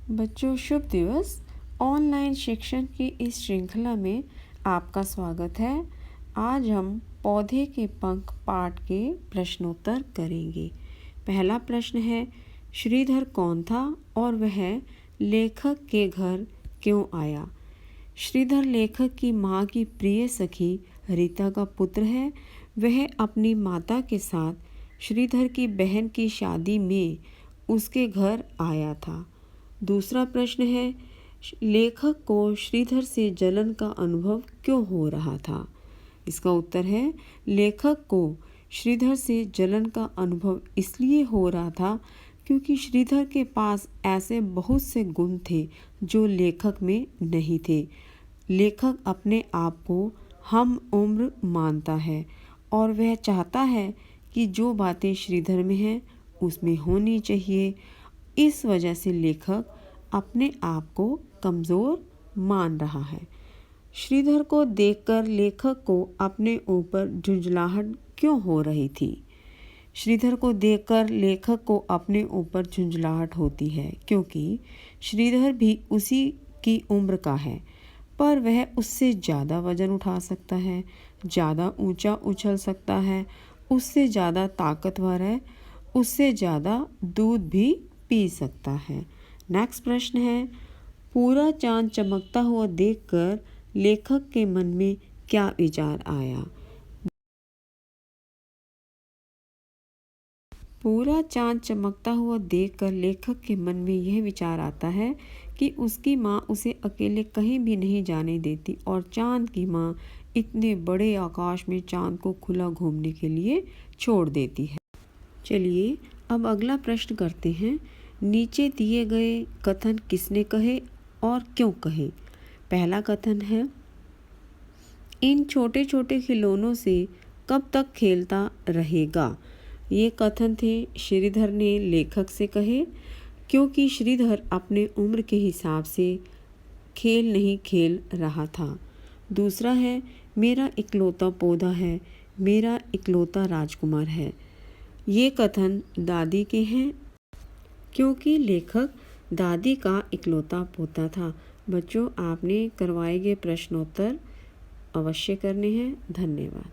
बच्चों शुभ दिवस। ऑनलाइन शिक्षण की इस श्रृंखला में आपका स्वागत है। आज हम पौधे के पंख पाठ के प्रश्नोत्तर करेंगे। पहला प्रश्न है, श्रीधर कौन था और वह लेखक के घर क्यों आया? श्रीधर लेखक की माँ की प्रिय सखी रीता का पुत्र है। वह अपनी माता के साथ श्रीधर की बहन की शादी में उसके घर आया था। दूसरा प्रश्न है, लेखक को श्रीधर से जलन का अनुभव क्यों हो रहा था? इसका उत्तर है, लेखक को श्रीधर से जलन का अनुभव इसलिए हो रहा था क्योंकि श्रीधर के पास ऐसे बहुत से गुण थे जो लेखक में नहीं थे। लेखक अपने आप को हम उम्र मानता है और वह चाहता है कि जो बातें श्रीधर में हैं उसमें होनी चाहिए। इस वजह से लेखक अपने आप को कमज़ोर मान रहा है। श्रीधर को देखकर लेखक को अपने ऊपर झुंझलाहट क्यों हो रही थी? श्रीधर को देखकर लेखक को अपने ऊपर झुंझलाहट होती है क्योंकि श्रीधर भी उसी की उम्र का है, पर वह उससे ज़्यादा वजन उठा सकता है, ज़्यादा ऊंचा उछल सकता है, उससे ज़्यादा ताकतवर है, उससे ज़्यादा दूध भी पी सकता है। नेक्स्ट प्रश्न है, पूरा चांद चमकता हुआ देखकर लेखक के मन में क्या विचार आया? पूरा चांद चमकता हुआ देखकर लेखक के मन में यह विचार आता है कि उसकी माँ उसे अकेले कहीं भी नहीं जाने देती और चांद की माँ इतने बड़े आकाश में चांद को खुला घूमने के लिए छोड़ देती है। चलिए अब अगला प्रश्न करते हैं। नीचे दिए गए कथन किसने कहे और क्यों कहे? पहला कथन है, इन छोटे छोटे खिलौनों से कब तक खेलता रहेगा? ये कथन थे श्रीधर ने लेखक से कहे क्योंकि श्रीधर अपने उम्र के हिसाब से खेल नहीं खेल रहा था। दूसरा है, मेरा इकलौता पौधा है, मेरा इकलौता राजकुमार है। ये कथन दादी के हैं क्योंकि लेखक दादी का इकलौता पोता था। बच्चों, आपने करवाए गए प्रश्नोत्तर अवश्य करने हैं। धन्यवाद।